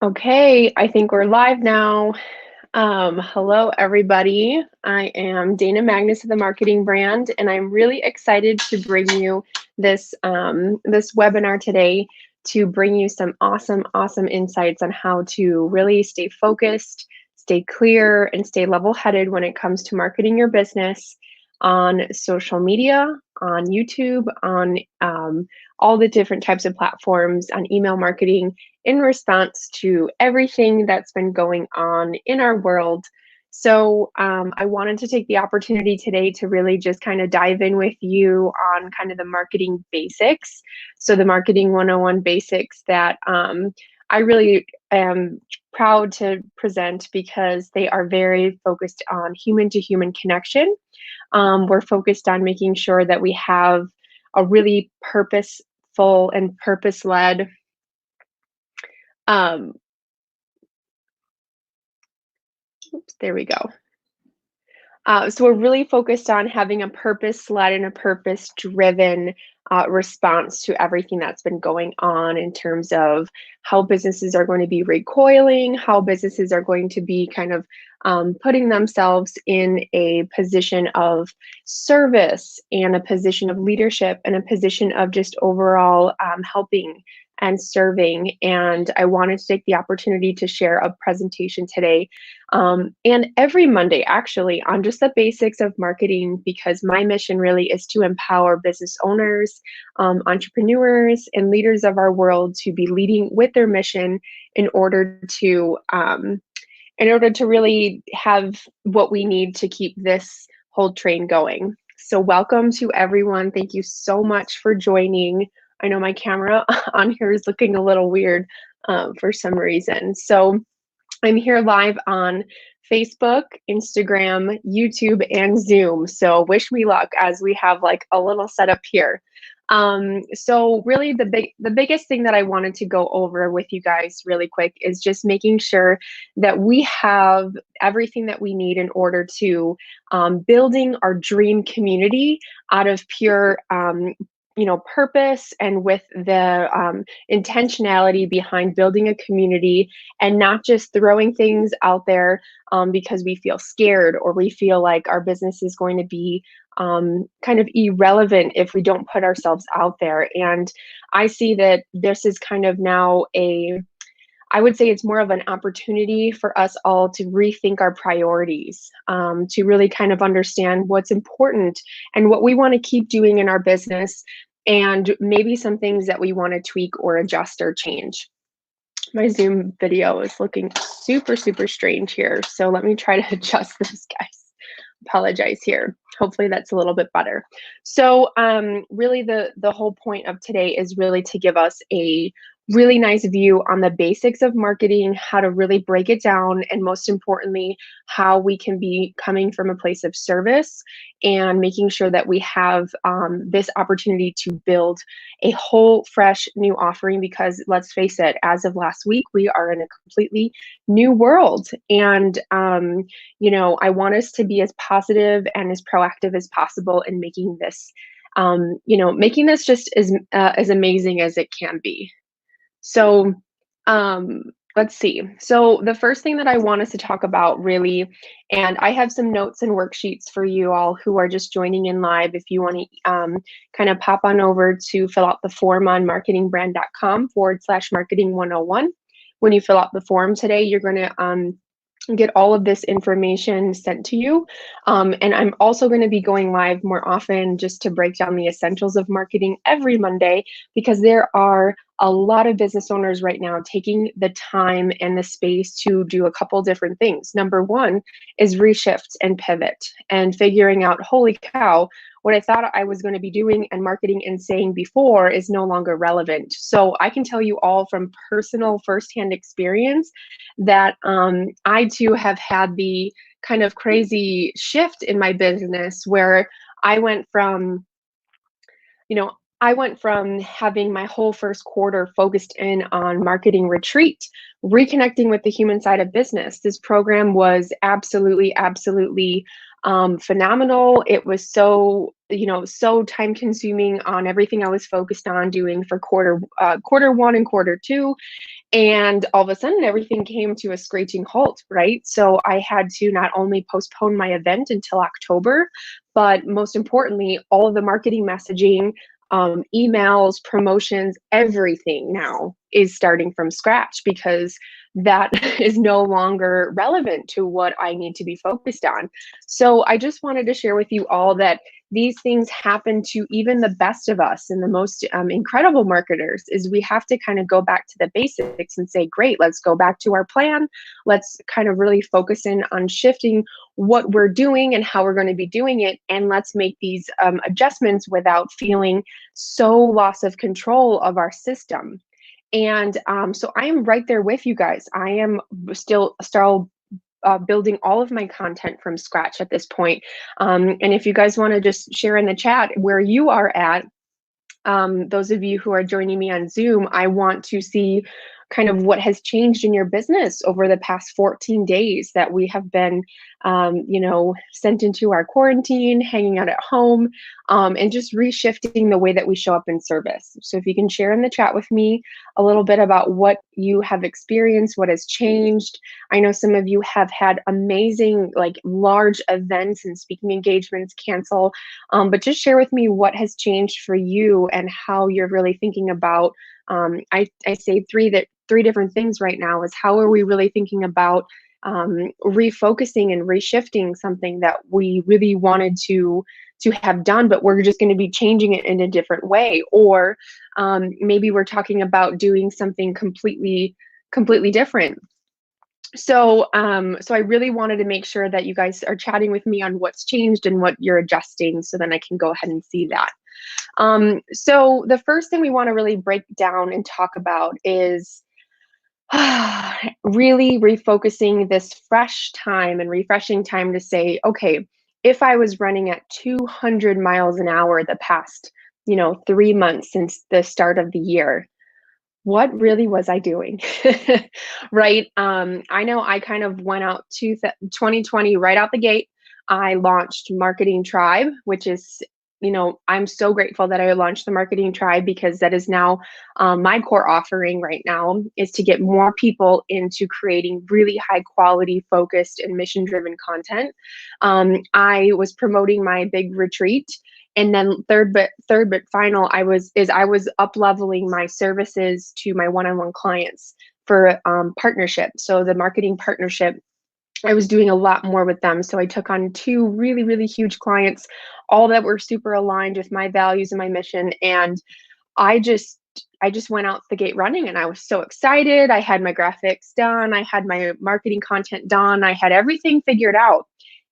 Okay, I think we're live now. Hello, everybody. I am Dana Magnus of the Marketing Brand, and I'm really excited to bring you this webinar today to bring you some awesome insights on how to really stay focused, stay clear, and stay level-headed when it comes to marketing your business on social media, on YouTube, on all the different types of platforms, on email marketing, in response to everything that's been going on in our world. So I wanted to take the opportunity today to really just kind of dive in with you on kind of the marketing basics. So the marketing 101 basics that I really am proud to present because they are very focused on human to human connection. We're focused on making sure that we have a really purposeful and purpose-led um, there we go. So we're really focused on having a purpose-led and a purpose-driven response to everything that's been going on in terms of how businesses are going to be recoiling, how businesses are going to be kind of putting themselves in a position of service and a position of leadership and a position of just overall helping and serving. And I wanted to take the opportunity to share a presentation today and every Monday, actually, on just the basics of marketing, because my mission really is to empower business owners, entrepreneurs, and leaders of our world to be leading with their mission in order to really have what we need to keep this whole train going. So welcome to everyone. Thank you so much for joining. I know my camera on here is looking a little weird for some reason. So I'm here live on Facebook, Instagram, YouTube, and Zoom. So wish me luck as we have like a little setup here. So really the biggest thing that I wanted to go over with you guys really quick is just making sure that we have everything that we need in order to building our dream community out of pure purpose and with the intentionality behind building a community and not just throwing things out there because we feel scared or we feel like our business is going to be kind of irrelevant if we don't put ourselves out there. And I see that this is kind of now I would say it's more of an opportunity for us all to rethink our priorities, to really kind of understand what's important and what we want to keep doing in our business, and maybe some things that we want to tweak or adjust or change. My Zoom video is looking super strange here, so let me try to adjust this, guys. Apologize here. Hopefully that's a little bit better. So really the whole point of today is really to give us a really nice view on the basics of marketing, how to really break it down, and most importantly, how we can be coming from a place of service and making sure that we have this opportunity to build a whole fresh new offering, because let's face it, as of last week, we are in a completely new world. And I want us to be as positive and as proactive as possible in making this just as amazing as it can be. So let's see. So the first thing that I want us to talk about really, and I have some notes and worksheets for you all who are just joining in live. If you want to kind of pop on over to fill out the form on marketingbrand.com/marketing 101. When you fill out the form today, you're going to get all of this information sent to you. And I'm also going to be going live more often just to break down the essentials of marketing every Monday, because there are a lot of business owners right now taking the time and the space to do a couple different things. Number one is reshift and pivot and figuring out, holy cow, what I thought I was going to be doing and marketing and saying before is no longer relevant. So I can tell you all from personal firsthand experience that I too have had the kind of crazy shift in my business where I went from, having my whole first quarter focused in on marketing retreat, reconnecting with the human side of business. This program was absolutely phenomenal. It was so, so time consuming on everything I was focused on doing for quarter one and quarter two. And all of a sudden, everything came to a screeching halt, right? So I had to not only postpone my event until October, but most importantly, all of the marketing messaging, emails, promotions, everything now is starting from scratch because that is no longer relevant to what I need to be focused on. So I just wanted to share with you all that these things happen to even the best of us and the most incredible marketers. Is we have to kind of go back to the basics and say, great, let's go back to our plan. Let's kind of really focus in on shifting what we're doing and how we're going to be doing it. And let's make these adjustments without feeling so loss of control of our system. And so I am right there with you guys. I am still building all of my content from scratch at this point. And if you guys want to just share in the chat where you are at, those of you who are joining me on Zoom, I want to see kind of what has changed in your business over the past 14 days that we have been, sent into our quarantine, hanging out at home, and just reshifting the way that we show up in service. So if you can share in the chat with me a little bit about what you have experienced, what has changed. I know some of you have had amazing, like large events and speaking engagements cancel, but just share with me what has changed for you and how you're really thinking about, I say three different things right now is how are we really thinking about refocusing and reshifting something that we really wanted to have done, but we're just going to be changing it in a different way. Or maybe we're talking about doing something completely different. So I really wanted to make sure that you guys are chatting with me on what's changed and what you're adjusting, so then I can go ahead and see that. So the first thing we want to really break down and talk about is really refocusing this fresh time and refreshing time to say, okay, if I was running at 200 miles an hour the past, 3 months since the start of the year, what really was I doing? Right? I know I kind of went out to 2020 right out the gate. I launched Marketing Tribe, which is, I'm so grateful that I launched the Marketing Tribe because that is now my core offering right now is to get more people into creating really high quality, focused, and mission driven content. I was promoting my big retreat. And then third but final, I was up leveling my services to my one-on-one clients for partnership. So the marketing partnership, I was doing a lot more with them. So I took on 2 really, really huge clients, all that were super aligned with my values and my mission. And I just went out the gate running and I was so excited. I had my graphics done, I had my marketing content done, I had everything figured out.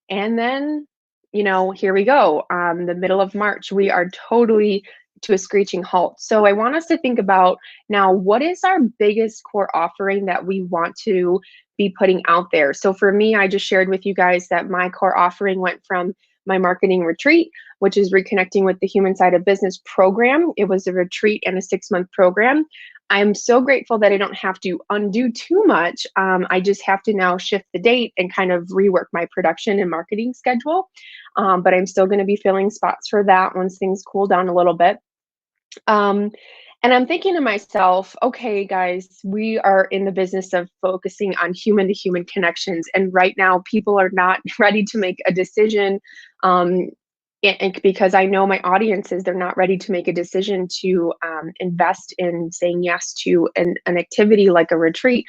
And then, here we go. The middle of March, we are totally to a screeching halt. So I want us to think about now, what is our biggest core offering that we want to be putting out there? So for me, I just shared with you guys that my core offering went from my marketing retreat, which is reconnecting with the human side of business program. It was a retreat and a 6-month program. I'm so grateful that I don't have to undo too much. I just have to now shift the date and kind of rework my production and marketing schedule. But I'm still going to be filling spots for that once things cool down a little bit. And I'm thinking to myself, okay, guys, we are in the business of focusing on human to human connections. And right now, people are not ready to make a decision. And because I know my audiences, they're not ready to make a decision to invest in saying yes to an activity like a retreat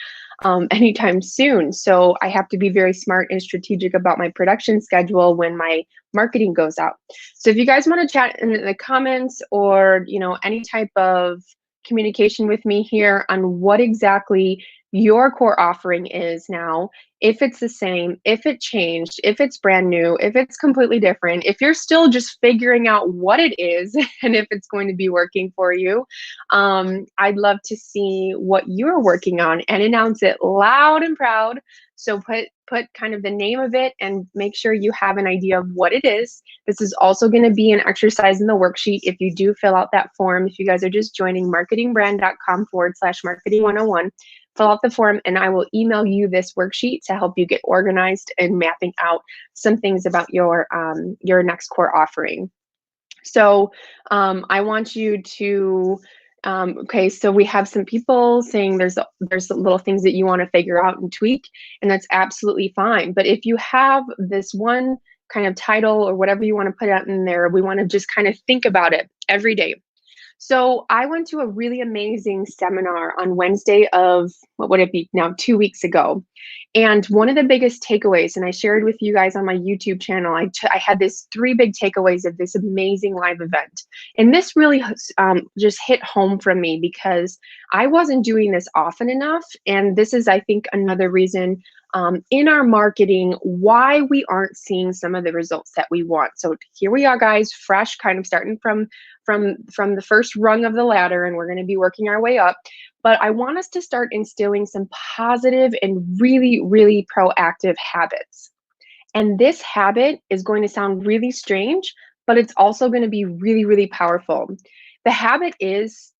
anytime soon. So I have to be very smart and strategic about my production schedule when my marketing goes out. So if you guys want to chat in the comments or, any type of communication with me here on what exactly your core offering is now, if it's the same, if it changed, if it's brand new, if it's completely different, if you're still just figuring out what it is and if it's going to be working for you, I'd love to see what you're working on and announce it loud and proud. So put kind of the name of it and make sure you have an idea of what it is. This is also going to be an exercise in the worksheet if you do fill out that form. If you guys are just joining marketingbrand.com/marketing101, fill out the form, and I will email you this worksheet to help you get organized and mapping out some things about your next core offering. So I want you to, okay, so we have some people saying there's little things that you want to figure out and tweak, and that's absolutely fine. But if you have this one kind of title or whatever you want to put out in there, we want to just kind of think about it every day. So I went to a really amazing seminar on Wednesday of, what would it be now, 2 weeks ago. And one of the biggest takeaways, and I shared with you guys on my YouTube channel, I had this 3 big takeaways of this amazing live event. And this really just hit home from me because I wasn't doing this often enough. And this is, I think, another reason in our marketing why we aren't seeing some of the results that we want. So here we are, guys, fresh, kind of starting from the first rung of the ladder, and we're going to be working our way up. But I want us to start instilling some positive and really, really proactive habits. And this habit is going to sound really strange, but it's also going to be really, really powerful. The habit is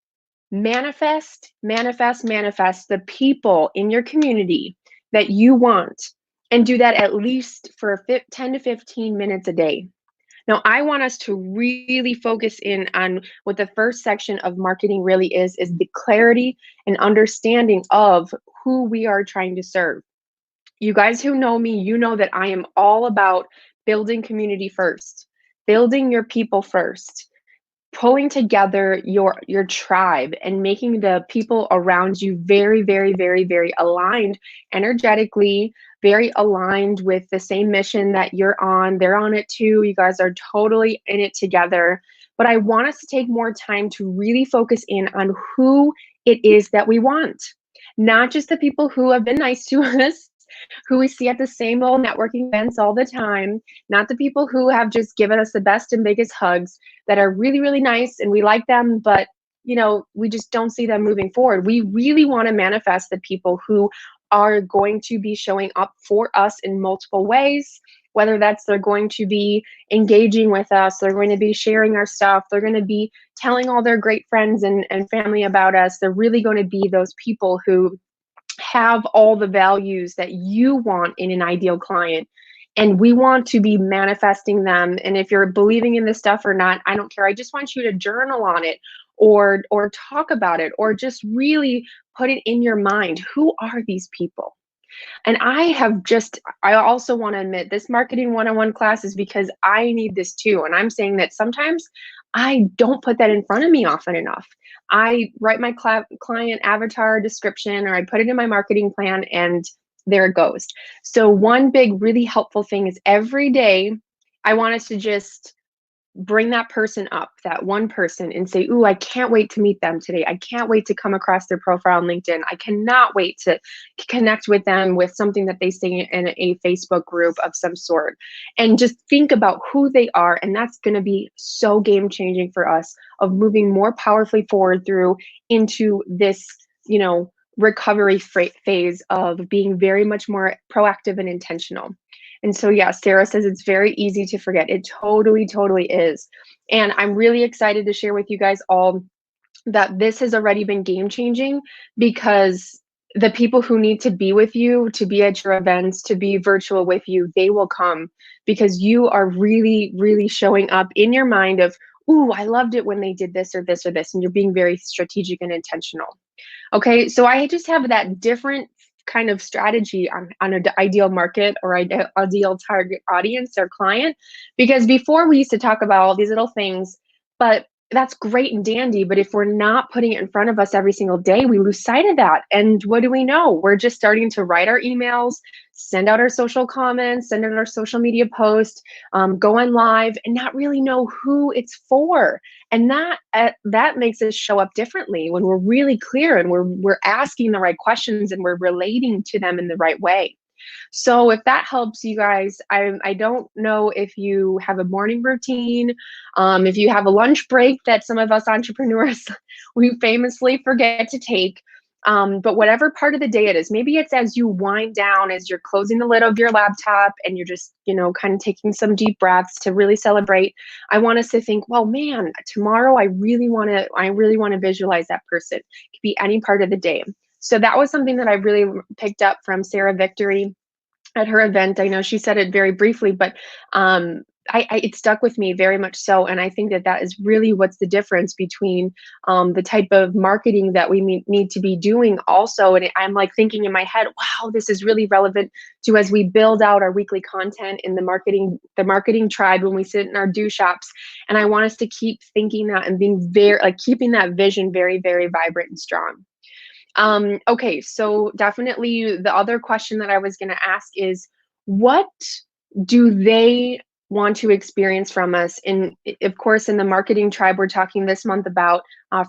manifest, manifest, manifest the people in your community that you want, and do that at least for 10 to 15 minutes a day. Now, I want us to really focus in on what the first section of marketing really is the clarity and understanding of who we are trying to serve. You guys who know me, you know that I am all about building community first, building your people first, pulling together your tribe and making the people around you very, very, very, very aligned energetically, very aligned with the same mission that you're on. They're on it too. You guys are totally in it together. But I want us to take more time to really focus in on who it is that we want, not just the people who have been nice to us, who we see at the same old networking events all the time, not the people who have just given us the best and biggest hugs, that are really, really nice and we like them, but we just don't see them moving forward. We really want to manifest the people who are going to be showing up for us in multiple ways, whether that's they're going to be engaging with us, they're going to be sharing our stuff, they're going to be telling all their great friends and family about us. They're really going to be those people who have all the values that you want in an ideal client. And we want to be manifesting them. And if you're believing in this stuff or not, I don't care. I just want you to journal on it or talk about it, or just really put it in your mind. Who are these people? And I also want to admit this marketing one-on-one class is because I need this too. And I'm saying that sometimes I don't put that in front of me often enough. I write my client avatar description, or I put it in my marketing plan, and there it goes. So one big, really helpful thing is every day, I want us to just bring that person up, that one person, and say, ooh, I can't wait to meet them today. I can't wait to come across their profile on LinkedIn. I cannot wait to connect with them with something that they say in a Facebook group of some sort. And just think about who they are. And that's going to be so game changing for us of moving more powerfully forward through into this, recovery phase of being very much more proactive and intentional. And so, yeah, Sarah says it's very easy to forget. It totally, totally is. And I'm really excited to share with you guys all that this has already been game changing, because the people who need to be with you, to be at your events, to be virtual with you, they will come because you are really, really showing up in your mind of, ooh, I loved it when they did this or this or this. And you're being very strategic and intentional. Okay, so I just have that different kind of strategy on an ideal market or ideal target audience or client, because before we used to talk about all these little things, but that's great and dandy, but if we're not putting it in front of us every single day, we lose sight of that. And what do we know? We're just starting to write our emails, send out our social comments, send out our social media posts, go on live, and not really know who it's for. And that makes us show up differently when we're really clear and we're asking the right questions and we're relating to them in the right way. So if that helps you guys, I don't know if you have a morning routine, if you have a lunch break that some of us entrepreneurs, we famously forget to take. But whatever part of the day it is, maybe it's as you wind down, as you're closing the lid of your laptop and you're just, kind of taking some deep breaths to really celebrate. I want us to think, well, man, tomorrow I really want to visualize that person. It could be any part of the day. So that was something that I really picked up from Sarah Victory at her event. I know she said it very briefly, but it stuck with me very much so. And I think that that is really what's the difference between the type of marketing that we need to be doing also. And I'm like thinking in my head, wow, this is really relevant to as we build out our weekly content in the marketing tribe when we sit in our do shops. And I want us to keep thinking that and being very, like keeping that vision very, very vibrant and strong. Okay, so definitely the other question that I was going to ask is, what do they want to experience from us? And of course, in the marketing tribe, we're talking this month about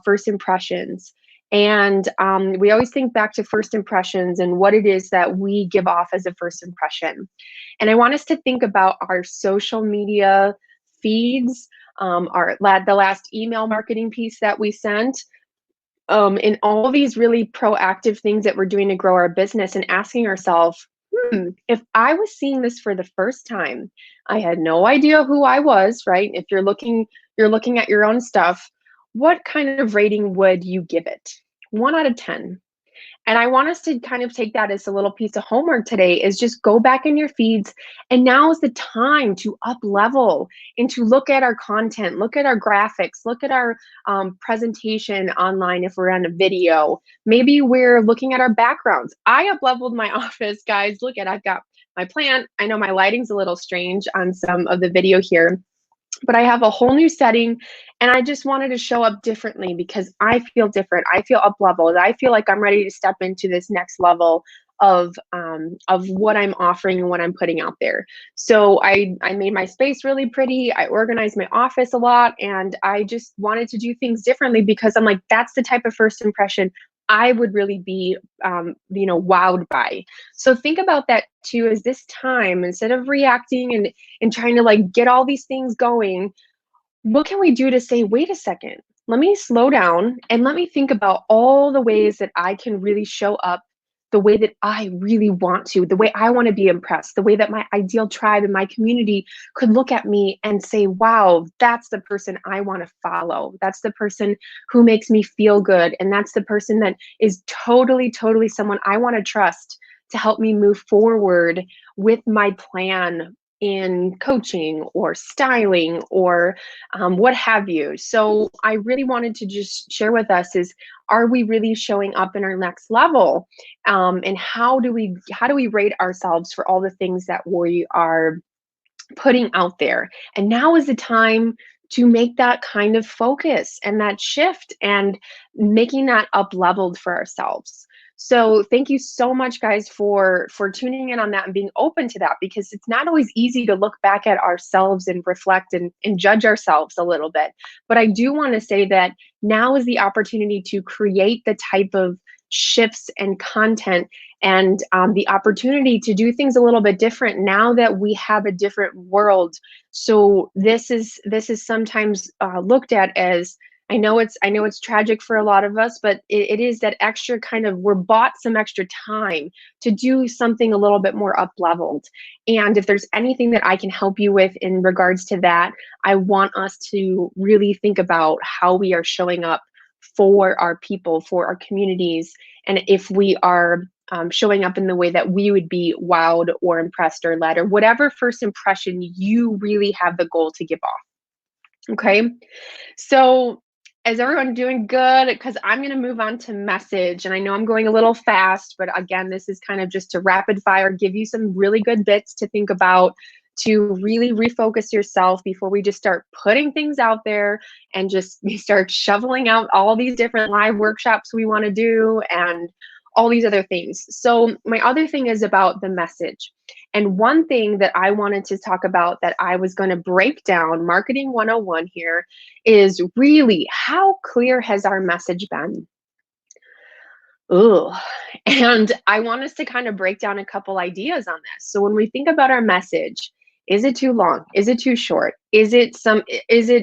first impressions. And we always think back to first impressions and what it is that we give off as a first impression. And I want us to think about our social media feeds, the last email marketing piece that we sent, and all these really proactive things that we're doing to grow our business, and asking ourselves, if I was seeing this for the first time, I had no idea who I was, right? If you're looking at your own stuff, what kind of rating would you give it? 1 out of 10. And I want us to kind of take that as a little piece of homework today, is just go back in your feeds. And now is the time to up level and to look at our content, look at our graphics, look at our presentation online if we're on a video. Maybe we're looking at our backgrounds. I up leveled my office, guys. Look at, I've got my plant. I know my lighting's a little strange on some of the video here, but I have a whole new setting, and I just wanted to show up differently because I feel different. I feel up leveled. I feel like I'm ready to step into this next level of what I'm offering and what I'm putting out there. So I made my space really pretty. I organized my office a lot, and I just wanted to do things differently because I'm like, that's the type of first impression I would really be, wowed by. So think about that too, as this time, instead of reacting and trying to like get all these things going, what can we do to say, wait a second, let me slow down and let me think about all the ways that I can really show up the way that I really want to, the way I want to be impressed, the way that my ideal tribe and my community could look at me and say, wow, that's the person I want to follow. That's the person who makes me feel good. And that's the person that is totally, totally someone I want to trust to help me move forward with my plan in coaching or styling or what have you. So I really wanted to just share with us is, are we really showing up in our next level? And how do we rate ourselves for all the things that we are putting out there? And now is the time to make that kind of focus and that shift and making that up leveled for ourselves. So thank you so much, guys, for tuning in on that and being open to that, because it's not always easy to look back at ourselves and reflect and judge ourselves a little bit. But I do want to say that now is the opportunity to create the type of shifts and content and the opportunity to do things a little bit different now that we have a different world. So this is sometimes looked at as, I know it's tragic for a lot of us, but it is that extra kind of, we're bought some extra time to do something a little bit more up leveled. And if there's anything that I can help you with in regards to that, I want us to really think about how we are showing up for our people, for our communities, and if we are showing up in the way that we would be wowed or impressed or led, or whatever first impression you really have the goal to give off. Okay, so is everyone doing good? Because I'm going to move on to message, and I know I'm going a little fast, but again, this is kind of just to rapid fire, give you some really good bits to think about, to really refocus yourself before we just start putting things out there and just we start shoveling out all these different live workshops we want to do and all these other things. So my other thing is about the message. And one thing that I wanted to talk about that I was going to break down, Marketing 101 here, is really how clear has our message been? Ooh. And I want us to kind of break down a couple ideas on this. So when we think about our message, is it too long? Is it too short? Is it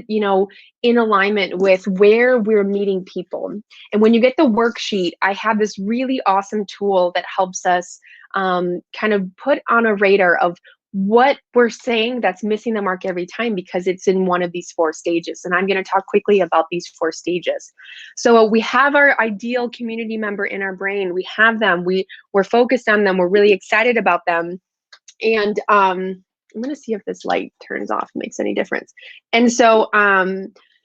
in alignment with where we're meeting people? And when you get the worksheet, I have this really awesome tool that helps us kind of put on a radar of what we're saying that's missing the mark every time because it's in one of these 4 stages. And I'm going to talk quickly about these 4 stages. So we have our ideal community member in our brain. We have them. We're focused on them. We're really excited about them. And I'm going to see if this light turns off makes any difference. And so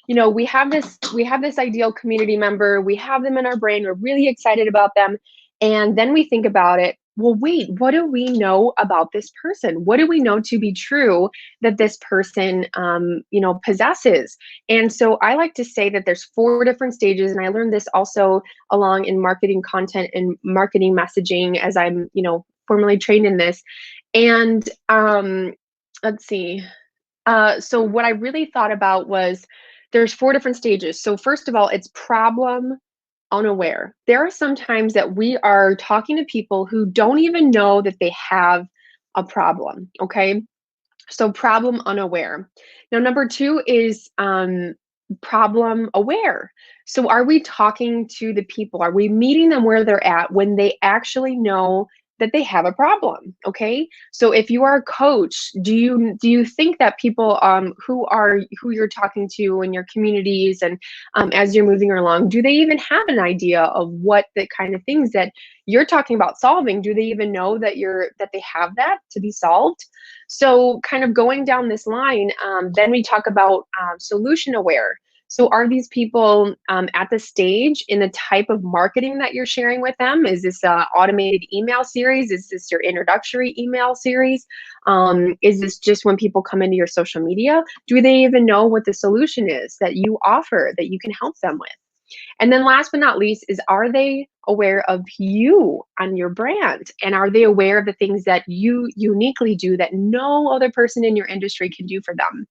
we have this ideal community member. We have them in our brain. We're really excited about them. And then we think about it. Well, wait, what do we know about this person? What do we know to be true that this person, possesses? And so I like to say that there's 4 different stages. And I learned this also along in marketing content and marketing messaging as I'm, formally trained in this. And let's see. So what I really thought about was there's 4 different stages. So first of all, it's problem unaware. There are some times that we are talking to people who don't even know that they have a problem. Okay. So problem unaware. Now, number 2 is problem aware. So are we talking to the people? Are we meeting them where they're at when they actually know that they have a problem? Okay. So if you are a coach, do you think that people who you're talking to in your communities and as you're moving along, do they even have an idea of what the kind of things that you're talking about solving? Do they even know that they have that to be solved? So kind of going down this line, then we talk about solution aware. So are these people at the stage in the type of marketing that you're sharing with them? Is this an automated email series? Is this your introductory email series? Is this just when people come into your social media? Do they even know what the solution is that you offer that you can help them with? And then last but not least is, are they aware of you and your brand? And are they aware of the things that you uniquely do that no other person in your industry can do for them?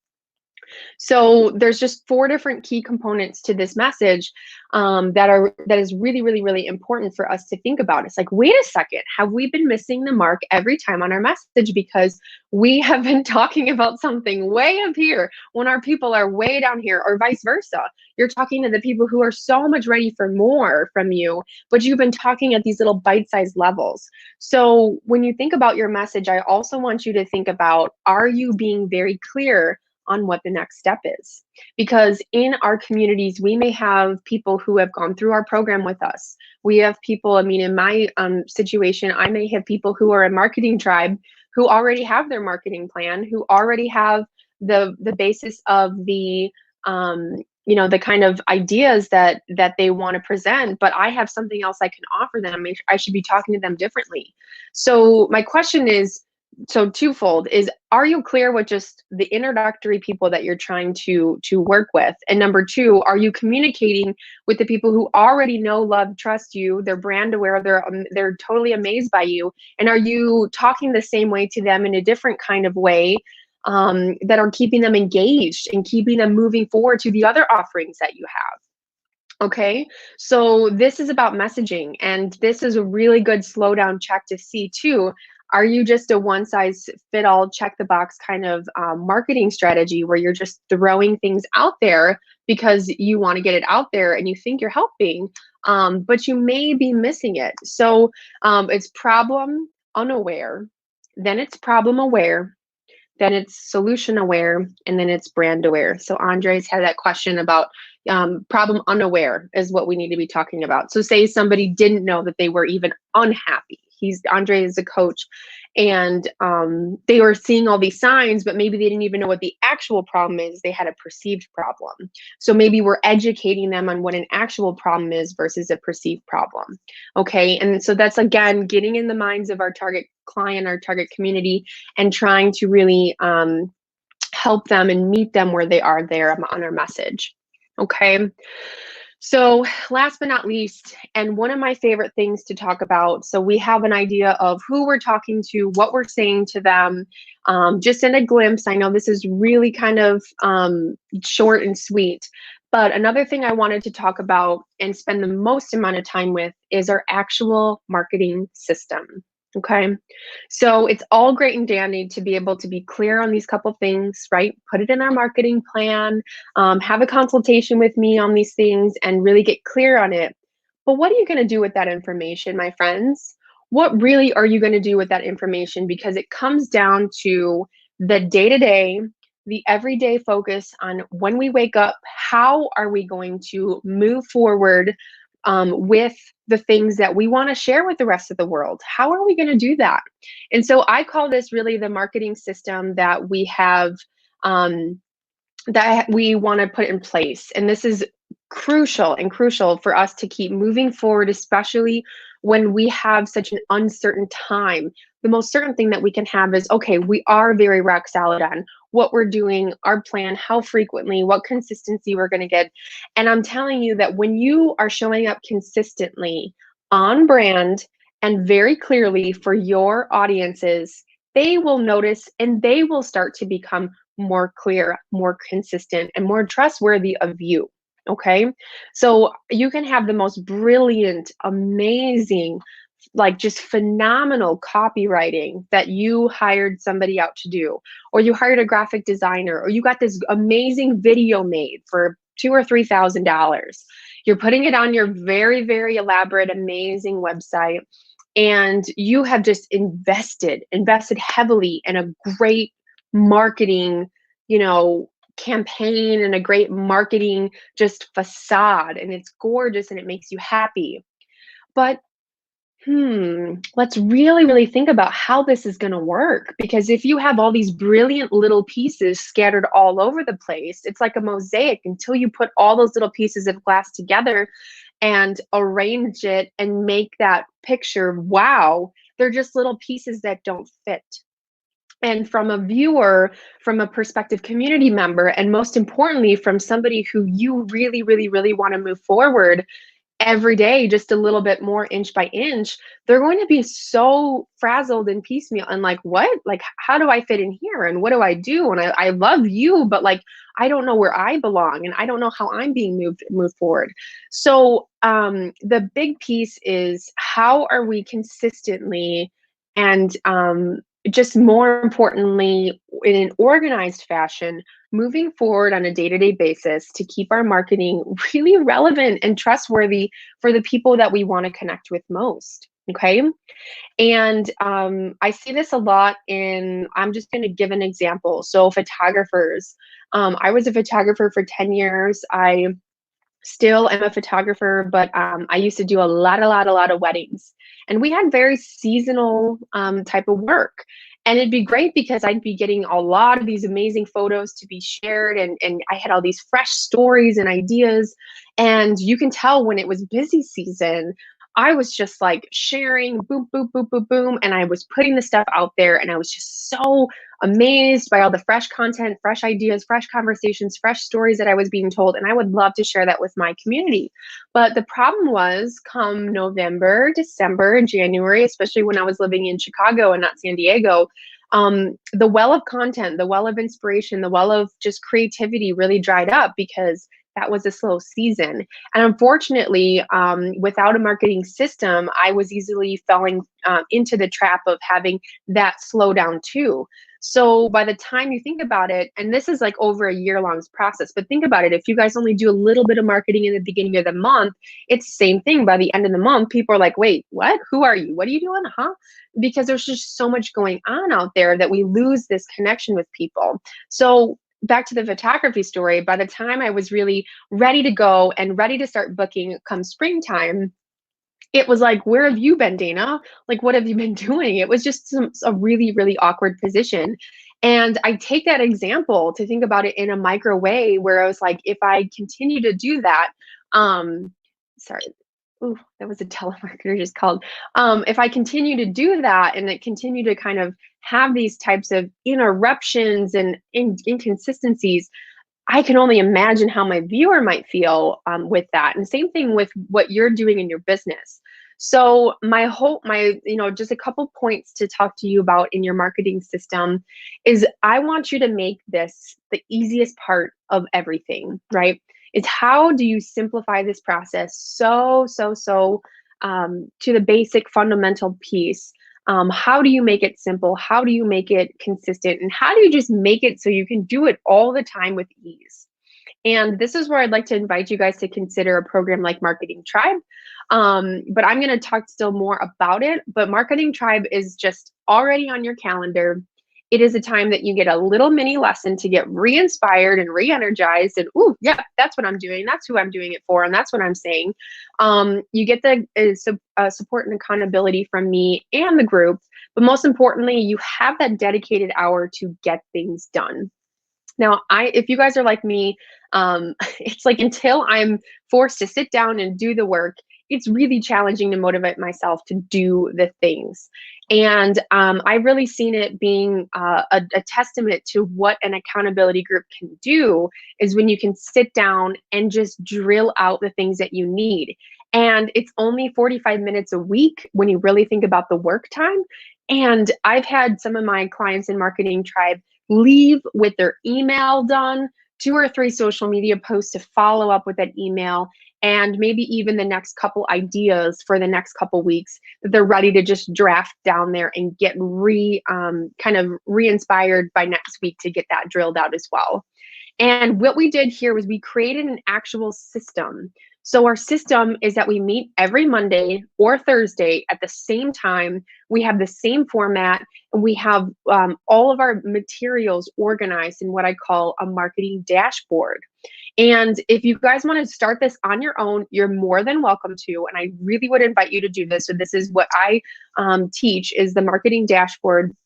So there's just 4 different key components to this message that is really, really, really important for us to think about. It's like, wait a second, have we been missing the mark every time on our message because we have been talking about something way up here when our people are way down here, or vice versa? You're talking to the people who are so much ready for more from you, but you've been talking at these little bite-sized levels. So when you think about your message, I also want you to think about, are you being very clear on what the next step is? Because in our communities, we may have people who have gone through our program with us. We have people, in my situation, I may have people who are a marketing tribe who already have their marketing plan, who already have the basis of the the kind of ideas that they want to present, but I have something else I can offer them. I should be talking to them differently. So my question is, so twofold, is, are you clear with just the introductory people that you're trying to work with? And number 2, are you communicating with the people who already know, love, trust you, they're brand aware, they're totally amazed by you, and are you talking the same way to them in a different kind of way that are keeping them engaged and keeping them moving forward to the other offerings that you have? Okay, so this is about messaging, and this is a really good slow down check to see too. Are you just a one size fit all, check the box kind of marketing strategy where you're just throwing things out there because you want to get it out there and you think you're helping, but you may be missing it? So it's problem unaware, then it's problem aware, then it's solution aware, and then it's brand aware. So Andres had that question about problem unaware is what we need to be talking about. So say somebody didn't know that they were even unhappy. Andre is a coach, and they were seeing all these signs, but maybe they didn't even know what the actual problem is. They had a perceived problem. So maybe we're educating them on what an actual problem is versus a perceived problem. Okay, and so that's, again, getting in the minds of our target client, our target community, and trying to really help them and meet them where they are there on our message. Okay. So last but not least, and one of my favorite things to talk about, so we have an idea of who we're talking to, what we're saying to them, just in a glimpse. I know this is really kind of short and sweet, but another thing I wanted to talk about and spend the most amount of time with is our actual marketing system. Okay, so it's all great and dandy to be able to be clear on these couple things, right? Put it in our marketing plan, have a consultation with me on these things and really get clear on it. But what are you going to do with that information, my friends? what really are you going to do with that information? Because it comes down to the day to day, the everyday focus on when we wake up, how are we going to move forward with the things that we want to share with the rest of the world? How are we going to do that? And so I call this really the marketing system that we have. That we want to put in place. And this is crucial for us to keep moving forward, especially when we have such an uncertain time. The most certain thing that we can have is, okay, we are very rock solid on what we're doing, our plan, how frequently, what consistency we're going to get. And I'm telling you that when you are showing up consistently on brand and very clearly for your audiences, they will notice and they will start to become more clear, more consistent, and more trustworthy of you. Okay. So you can have the most brilliant, amazing, like just phenomenal copywriting that you hired somebody out to do, or you hired a graphic designer, or you got this amazing video made for $2,000 or $3,000. You're putting it on your very, very elaborate, amazing website, and you have just invested heavily in a great marketing, you know, campaign and a great marketing just facade, and it's gorgeous and it makes you happy. But let's really think about how this is going to work, because if you have all these brilliant little pieces scattered all over the place, it's like a mosaic until you put all those little pieces of glass together and arrange it and make that picture wow. They're just little pieces that don't fit. And from a viewer, from a prospective community member, and most importantly, from somebody who you really want to move forward every day, just a little bit more inch by inch, they're going to be so frazzled and piecemeal and like, what? Like, how do I fit in here? And what do I do? And I love you, but like, I don't know where I belong and I don't know how I'm being moved forward. So the big piece is, how are we consistently and just more importantly, in an organized fashion, moving forward on a day-to-day basis to keep our marketing really relevant and trustworthy for the people that we want to connect with most. Okay. And I see this a lot I'm just going to give an example. So, photographers, I was a photographer for 10 years. I still am a photographer, but I used to do a lot of weddings, and we had very seasonal type of work. And it'd be great because I'd be getting a lot of these amazing photos to be shared, and I had all these fresh stories and ideas. And you can tell when it was busy season, I was just like sharing, boom, and I was putting the stuff out there, and I was just so amazed by all the fresh content, fresh ideas, fresh conversations, fresh stories that I was being told. And I would love to share that with my community. But the problem was, come November, December, and January, especially when I was living in Chicago and not San Diego, the well of content, the well of inspiration, the well of just creativity really dried up because that was a slow season. And unfortunately, without a marketing system, I was easily falling into the trap of having that slow down too. So by the time you think about it, and this is like over a year-long process, but think about it, if you guys only do a little bit of marketing in the beginning of the month, it's the same thing. By the end of the month, people are like, wait, what? Who are you? What are you doing? Huh? Because there's just so much going on out there that we lose this connection with people. So back to the photography story, by the time I was really ready to go and ready to start booking come springtime, it was like, where have you been, Dana? Like, what have you been doing? It was just a really awkward position. And I take that example to think about it in a micro way, where I was like, if I continue to do that, um, sorry, ooh, that was a telemarketer just called. If I continue to do that and it continue to kind of have these types of interruptions and inconsistencies, I can only imagine how my viewer might feel with that. And same thing with what you're doing in your business. So just a couple points to talk to you about in your marketing system is, I want you to make this the easiest part of everything, right? It's how do you simplify this process to the basic fundamental piece. How do you make it simple? How do you make it consistent? And how do you just make it so you can do it all the time with ease? And this is where I'd like to invite you guys to consider a program like Marketing Tribe. But I'm going to talk still more about it. But Marketing Tribe is just already on your calendar. It is a time that you get a little mini lesson to get re-inspired and re-energized. And, ooh, yeah, that's what I'm doing. That's who I'm doing it for. And that's what I'm saying. You get the support and accountability from me and the group. But most importantly, you have that dedicated hour to get things done. Now, if you guys are like me, it's like until I'm forced to sit down and do the work, it's really challenging to motivate myself to do the things. And I've really seen it being a testament to what an accountability group can do is when you can sit down and just drill out the things that you need. And it's only 45 minutes a week when you really think about the work time. And I've had some of my clients in Marketing Tribe leave with their email done, 2 or 3 social media posts to follow up with that email, and maybe even the next couple ideas for the next couple weeks that they're ready to just draft down there and get kind of re-inspired by next week to get that drilled out as well. And what we did here was we created an actual system. So our system is that we meet every Monday or Thursday at the same time. We have the same format, and we have all of our materials organized in what I call a marketing dashboard. And if you guys want to start this on your own, you're more than welcome to. And I really would invite you to do this. So this is what I teach is the marketing dashboard.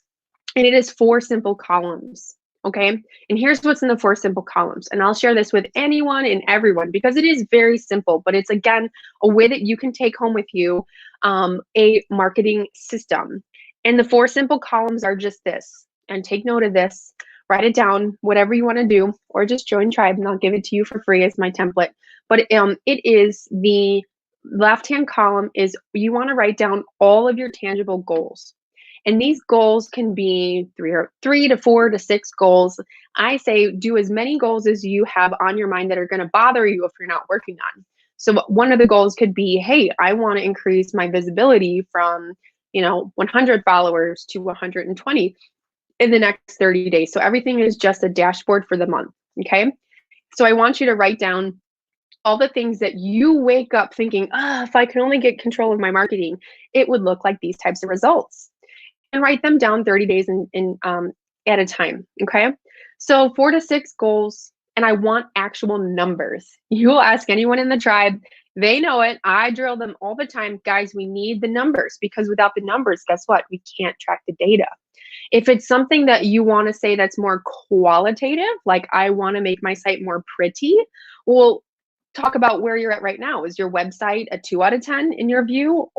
And it is 4 simple columns. Okay. And here's what's in the 4 simple columns. And I'll share this with anyone and everyone because it is very simple, but it's again, a way that you can take home with you a marketing system. And the 4 simple columns are just this, and take note of this, write it down, whatever you want to do, or just join Tribe and I'll give it to you for free as my template. But it is the left-hand column is you want to write down all of your tangible goals. And these goals can be 3 to 4 to 6 goals. I say do as many goals as you have on your mind that are going to bother you if you're not working on. So one of the goals could be, hey, I want to increase my visibility from 100 followers to 120 in the next 30 days. So everything is just a dashboard for the month. Okay. So I want you to write down all the things that you wake up thinking, if I could only get control of my marketing, it would look like these types of results. And write them down 30 days at a time, okay? So 4 to 6 goals, and I want actual numbers. You'll ask anyone in the tribe, they know it. I drill them all the time. Guys, we need the numbers because without the numbers, guess what? We can't track the data. If it's something that you want to say that's more qualitative, like I want to make my site more pretty, well, talk about where you're at right now. Is your website a 2 out of 10 in your view,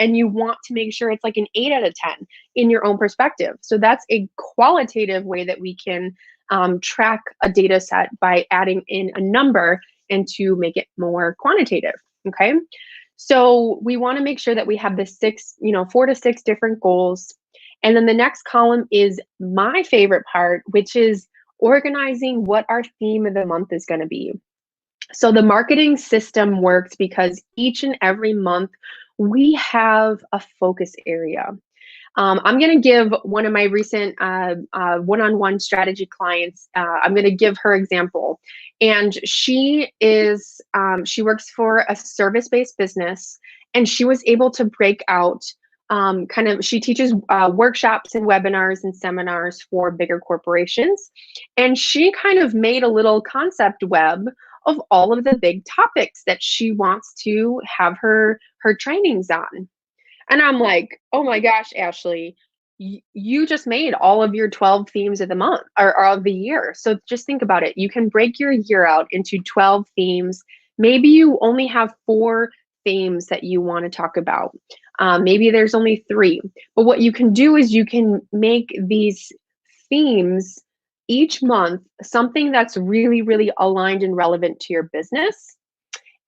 and you want to make sure it's like an 8 out of 10 in your own perspective? So that's a qualitative way that we can track a data set by adding in a number and to make it more quantitative. Okay. So we want to make sure that we have the 4 to 6 different goals. And then the next column is my favorite part, which is organizing what our theme of the month is going to be. So the marketing system works because each and every month we have a focus area. I'm going to give one of my recent one-on-one strategy clients, I'm going to give her example. And she works for a service-based business, and she was able to break out she teaches workshops and webinars and seminars for bigger corporations. And she kind of made a little concept web of all of the big topics that she wants to have her trainings on. And I'm like, oh my gosh, Ashley, you just made all of your 12 themes of the month or of the year. So just think about it. You can break your year out into 12 themes. Maybe you only have 4 themes that you want to talk about. Maybe there's only 3. But what you can do is you can make these themes each month something that's really, really aligned and relevant to your business.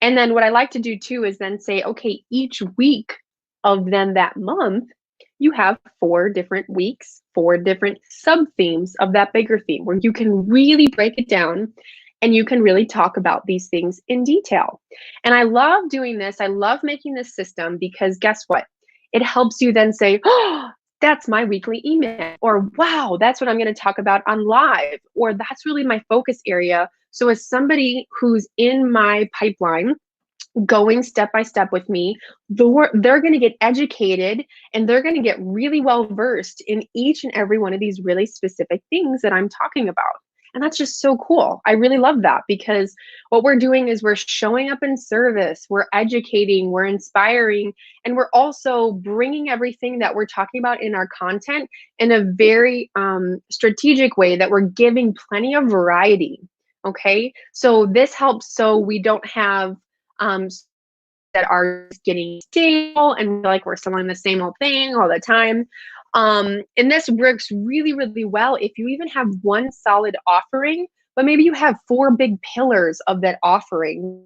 And then what I like to do too is then say, okay, each week of then that month, you have 4 different weeks, 4 different sub themes of that bigger theme where you can really break it down and you can really talk about these things in detail. And I love doing this. I love making this system because guess what? It helps you then say, oh, that's my weekly email, or wow, that's what I'm going to talk about on live, or that's really my focus area So as somebody who's in my pipeline, going step by step with me, they're going to get educated and they're going to get really well versed in each and every one of these really specific things that I'm talking about. And that's just so cool. I really love that because what we're doing is we're showing up in service, we're educating, we're inspiring, and we're also bringing everything that we're talking about in our content in a very strategic way that we're giving plenty of variety. Okay. So this helps so we don't have um, that are getting stale and like we're selling the same old thing all the time. And this works really, really well if you even have one solid offering, but maybe you have four big pillars of that offering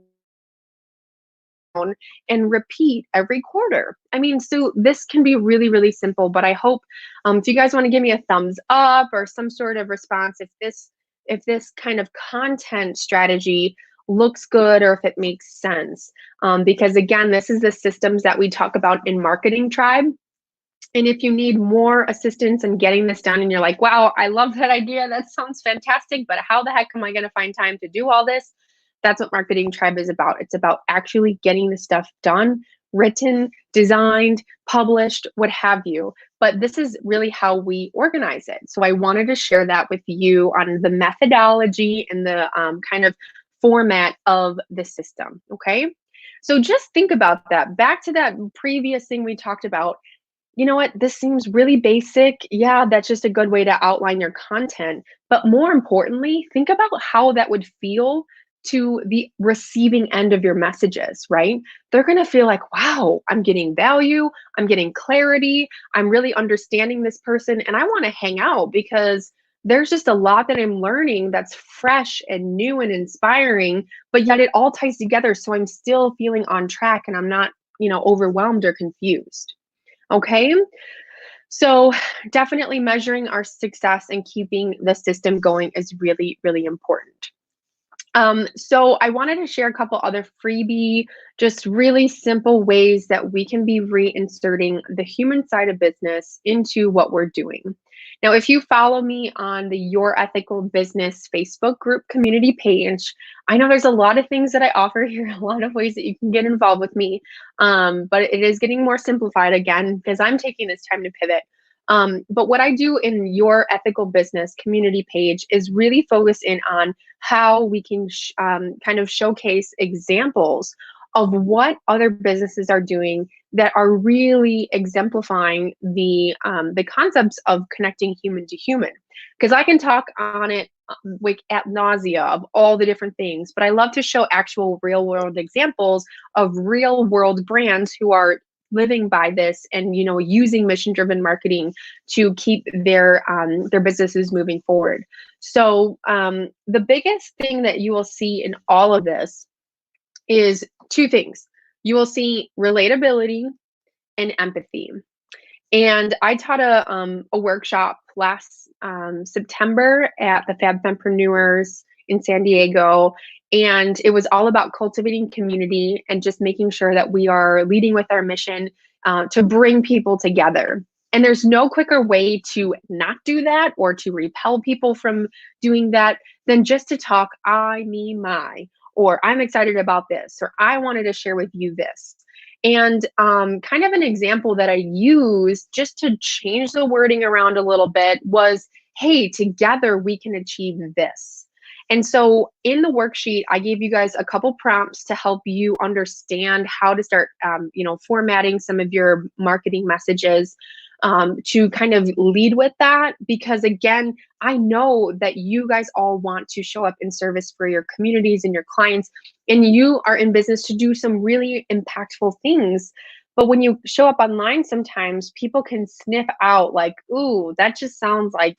and repeat every quarter. I mean, so this can be really, really simple, but I hope if you guys want to give me a thumbs up or some sort of response, if this kind of content strategy looks good or if it makes sense. Because again, this is the systems that we talk about in Marketing Tribe. And if you need more assistance in getting this done and you're like, wow, I love that idea, that sounds fantastic, but how the heck am I going to find time to do all this? That's what Marketing Tribe is about. It's about actually getting the stuff done, written, designed, published, what have you. But this is really how we organize it. So I wanted to share that with you on the methodology and the kind of format of the system, okay? So just think about that. Back to that previous thing we talked about. You know what, this seems really basic. Yeah, that's just a good way to outline your content. But more importantly, think about how that would feel to the receiving end of your messages, right? They're going to feel like, wow, I'm getting value, I'm getting clarity, I'm really understanding this person, and I want to hang out because there's just a lot that I'm learning that's fresh and new and inspiring, but yet it all ties together. So I'm still feeling on track and I'm not, overwhelmed or confused. Okay, so definitely measuring our success and keeping the system going is really, really important. So I wanted to share a couple other freebie, just really simple ways that we can be reinserting the human side of business into what we're doing. Now, if you follow me on the Your Ethical Business Facebook group community page, I know there's a lot of things that I offer here, a lot of ways that you can get involved with me, but it is getting more simplified again because I'm taking this time to pivot. But what I do in Your Ethical Business community page is really focus in on how we can kind of showcase examples of what other businesses are doing that are really exemplifying the concepts of connecting human to human. Because I can talk on it like ad nausea of all the different things, but I love to show actual real world examples of real world brands who are living by this and using mission driven marketing to keep their businesses moving forward. So the biggest thing that you will see in all of this is two things. You will see relatability and empathy. And I taught a workshop last September at the Fab Fempreneurs in San Diego. And it was all about cultivating community and just making sure that we are leading with our mission to bring people together. And there's no quicker way to not do that or to repel people from doing that than just to talk I, me, my, or I'm excited about this, or I wanted to share with you this. And kind of an example that I used just to change the wording around a little bit was, hey, together we can achieve this. And so in the worksheet, I gave you guys a couple prompts to help you understand how to start, formatting some of your marketing messages to kind of lead with that. Because again, I know that you guys all want to show up in service for your communities and your clients, and you are in business to do some really impactful things. But when you show up online, sometimes people can sniff out like, ooh, that just sounds like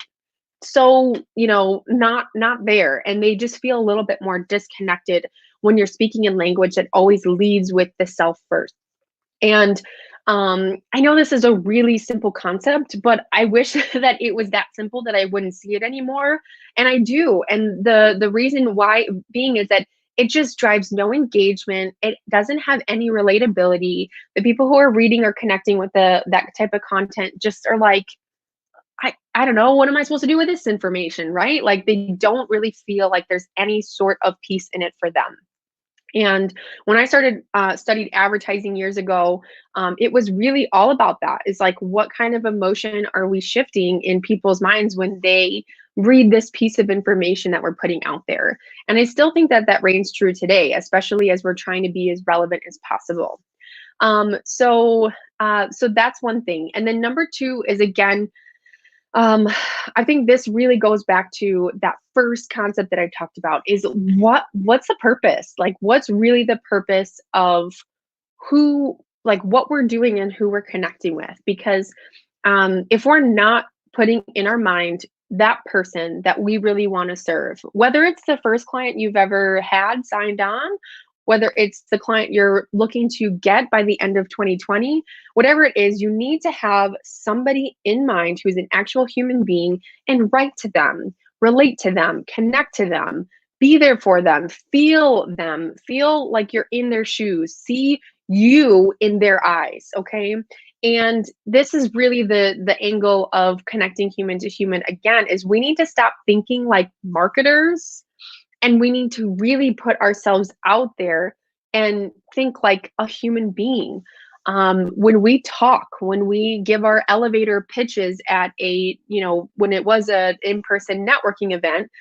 so not there, and they just feel a little bit more disconnected when you're speaking in language that always leads with the self first. And I know this is a really simple concept, but I wish that it was that simple that I wouldn't see it anymore, and I do. And the reason why being is that it just drives no engagement. It doesn't have any relatability. The people who are reading or connecting with that type of content just are like, I don't know, what am I supposed to do with this information, right? Like they don't really feel like there's any sort of peace in it for them. And when I started studied advertising years ago, it was really all about that. Is like, what kind of emotion are we shifting in people's minds when they read this piece of information that we're putting out there? And I still think that that reigns true today, especially as we're trying to be as relevant as possible. So that's one thing. And then number two is, again, um, I think this really goes back to that first concept that I talked about, is what's the purpose? Like, what's really the purpose of who, like what we're doing and who we're connecting with? Because if we're not putting in our mind that person that we really want to serve, whether it's the first client you've ever had signed on, whether it's the client you're looking to get by the end of 2020, whatever it is, you need to have somebody in mind who's an actual human being and write to them, relate to them, connect to them, be there for them, feel like you're in their shoes, see you in their eyes, okay? And this is really the angle of connecting human to human, again, is we need to stop thinking like marketers, and we need to really put ourselves out there and think like a human being. When we talk, when we give our elevator pitches at a, when it was a in-person networking event,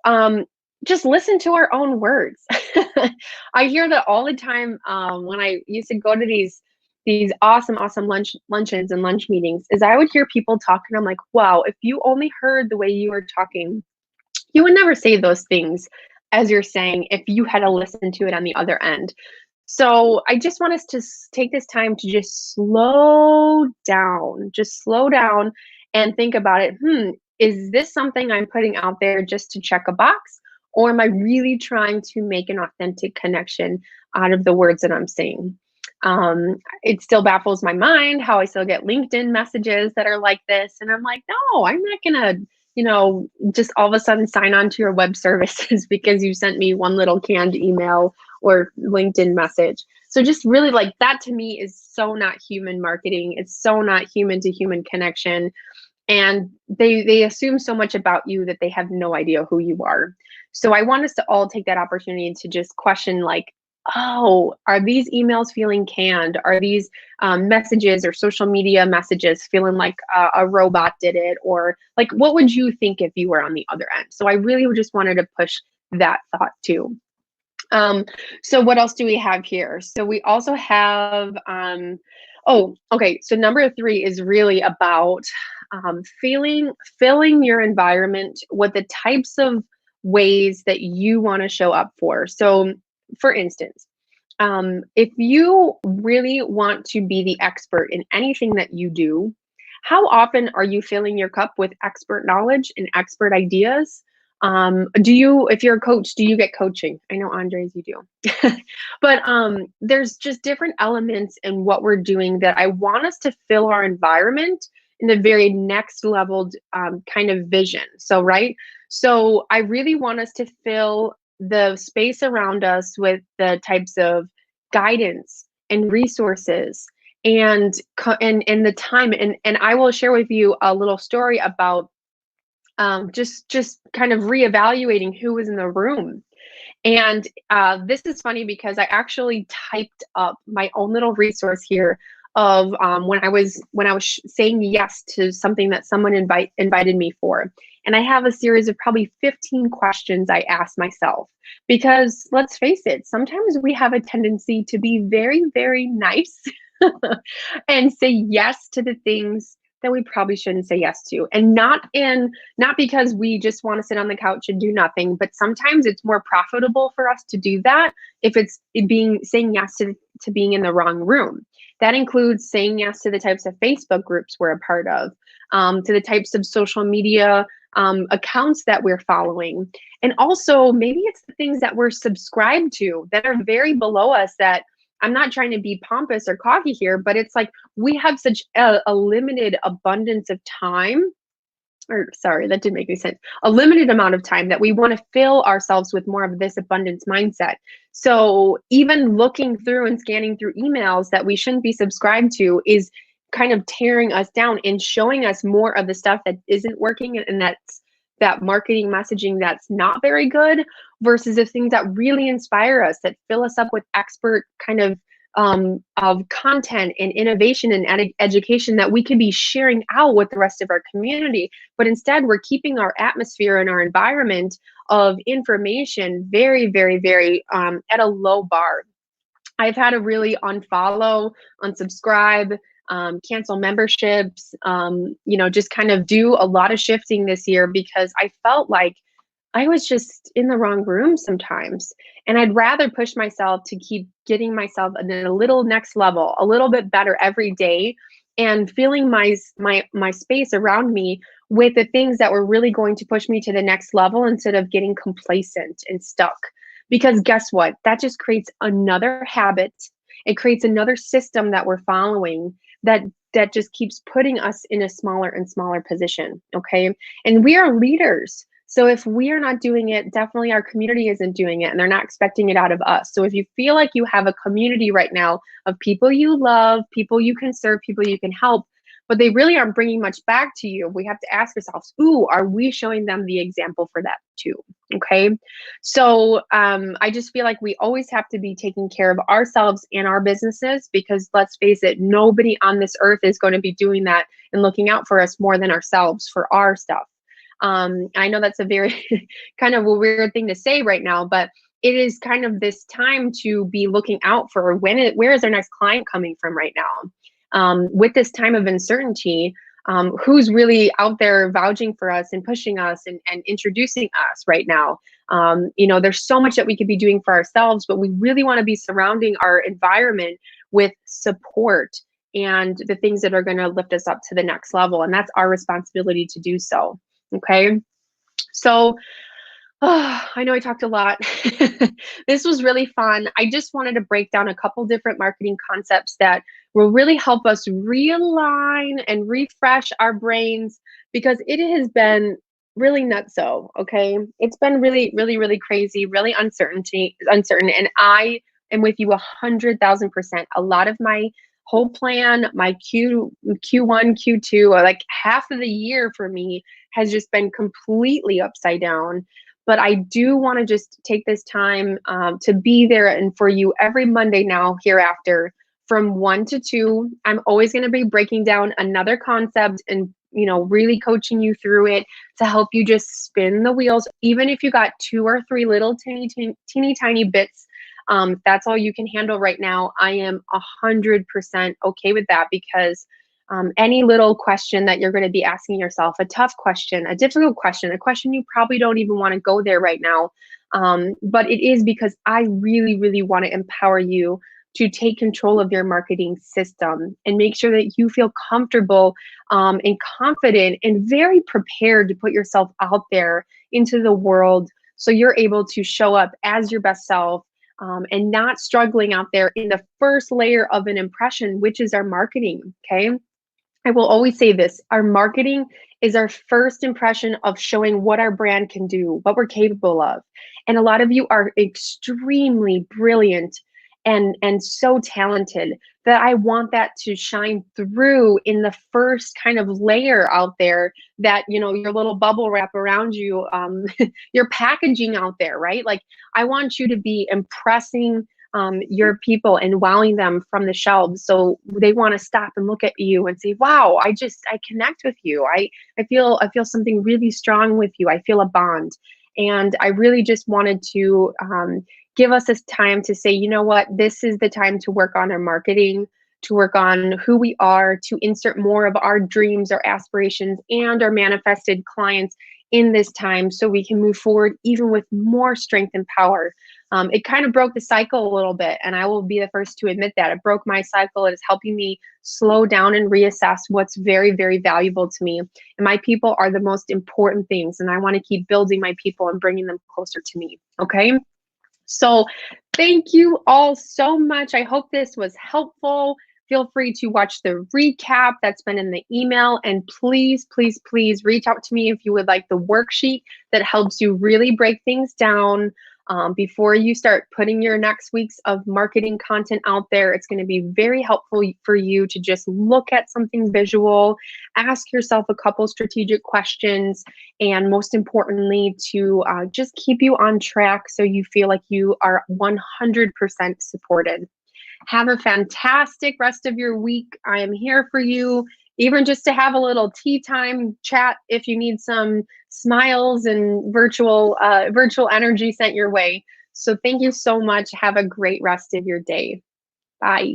um, just listen to our own words. I hear that all the time when I used to go to these awesome luncheons and lunch meetings, is I would hear people talk and I'm like, wow, if you only heard the way you were talking, you would never say those things as you're saying if you had to listen to it on the other end. So I just want us to take this time to just slow down and think about it. Is this something I'm putting out there just to check a box? Or am I really trying to make an authentic connection out of the words that I'm saying? It still baffles my mind how I still get LinkedIn messages that are like this. And I'm like, no, I'm not going to, just all of a sudden sign on to your web services because you sent me one little canned email or LinkedIn message. So just really, like, that to me is so not human marketing. It's so not human to human connection. And they assume so much about you that they have no idea who you are. So I want us to all take that opportunity to just question, like, oh, are these emails feeling canned? Are these messages or social media messages feeling like a robot did it? Or like, what would you think if you were on the other end? So I really just wanted to push that thought too. So what else do we have here? So we also have, oh, okay. So number three is really about filling your environment with the types of ways that you want to show up for. So for instance, if you really want to be the expert in anything that you do, how often are you filling your cup with expert knowledge and expert ideas? If you're a coach, do you get coaching? I know, Andres, you do. But there's just different elements in what we're doing that I want us to fill our environment in the very next level kind of vision. So, right? So I really want us to fill the space around us with the types of guidance and resources and the time. And I will share with you a little story about just kind of reevaluating who was in the room. And this is funny because I actually typed up my own little resource here of when I was saying yes to something that someone invited me for. And I have a series of probably 15 questions I asked myself, because let's face it, sometimes we have a tendency to be very, very nice and say yes to the things that we probably shouldn't say yes to. And not because we just want to sit on the couch and do nothing, but sometimes it's more profitable for us to do that if it's saying yes to being in the wrong room. That includes saying yes to the types of Facebook groups we're a part of, to the types of social media accounts that we're following. And also maybe it's the things that we're subscribed to that are very below us, that I'm not trying to be pompous or cocky here, but it's like we have such a limited abundance of time, or sorry, that didn't make any sense. A limited amount of time that we want to fill ourselves with more of this abundance mindset. So even looking through and scanning through emails that we shouldn't be subscribed to is kind of tearing us down and showing us more of the stuff that isn't working, and that's that marketing messaging that's not very good, versus the things that really inspire us, that fill us up with expert kind of content and innovation and education that we could be sharing out with the rest of our community. But instead, we're keeping our atmosphere and our environment of information very, very, very at a low bar. I've had to really unfollow, unsubscribe, cancel memberships, just kind of do a lot of shifting this year, because I felt like I was just in the wrong room sometimes. And I'd rather push myself to keep getting myself in a little next level, a little bit better every day, and filling my space around me with the things that were really going to push me to the next level, instead of getting complacent and stuck. Because guess what? That just creates another habit. It creates another system that we're following, that just keeps putting us in a smaller and smaller position. Okay. And we are leaders. So if we are not doing it, definitely our community isn't doing it, and they're not expecting it out of us. So if you feel like you have a community right now of people you love, people you can serve, people you can help, but they really aren't bringing much back to you, we have to ask ourselves, ooh, are we showing them the example for that too? Okay. So I just feel like we always have to be taking care of ourselves and our businesses, because let's face it, nobody on this earth is going to be doing that and looking out for us more than ourselves for our stuff. I know that's a very kind of a weird thing to say right now, but it is kind of this time to be looking out for where is our next client coming from right now. With this time of uncertainty, who's really out there vouching for us and pushing us and introducing us right now. There's so much that we could be doing for ourselves, but we really want to be surrounding our environment with support and the things that are going to lift us up to the next level. And that's our responsibility to do so. Okay. So I know I talked a lot. This was really fun. I just wanted to break down a couple different marketing concepts that will really help us realign and refresh our brains, because it has been really nutso. Okay. It's been really, really, really crazy, really uncertain. And I am with you 100,000%. A lot of my whole plan, my Q1, Q2, or like half of the year for me has just been completely upside down. But I do want to just take this time to be there and for you every Monday now hereafter from 1 to 2. I'm always going to be breaking down another concept and really coaching you through it to help you just spin the wheels. Even if you got 2 or 3 little teeny tiny bits, that's all you can handle right now. I am 100% okay with that, because any little question that you're going to be asking yourself, a tough question, a difficult question, a question you probably don't even want to go there right now. But it is because I really, really want to empower you to take control of your marketing system and make sure that you feel comfortable and confident and very prepared to put yourself out there into the world, so you're able to show up as your best self and not struggling out there in the first layer of an impression, which is our marketing. Okay. I will always say this, our marketing is our first impression of showing what our brand can do, what we're capable of. And a lot of you are extremely brilliant and so talented that I want that to shine through in the first kind of layer out there, that, your little bubble wrap around you, your packaging out there, right? Like, I want you to be impressing your people and wowing them from the shelves, so they want to stop and look at you and say, wow, I connect with you. I feel something really strong with you. I feel a bond. And I really just wanted to give us this time to say, you know what, this is the time to work on our marketing, to work on who we are, to insert more of our dreams, our aspirations, and our manifested clients in this time, so we can move forward even with more strength and power. It kind of broke the cycle a little bit, and I will be the first to admit that. It broke my cycle. It is helping me slow down and reassess what's very, very valuable to me. And my people are the most important things, and I want to keep building my people and bringing them closer to me. Okay? So thank you all so much. I hope this was helpful. Feel free to watch the recap that's been in the email. And please, please, please reach out to me if you would like the worksheet that helps you really break things down. Before you start putting your next weeks of marketing content out there, it's going to be very helpful for you to just look at something visual, ask yourself a couple strategic questions, and most importantly, to just keep you on track so you feel like you are 100% supported. Have a fantastic rest of your week. I am here for you, even just to have a little tea time chat if you need some smiles and virtual energy sent your way. So thank you so much. Have a great rest of your day. Bye.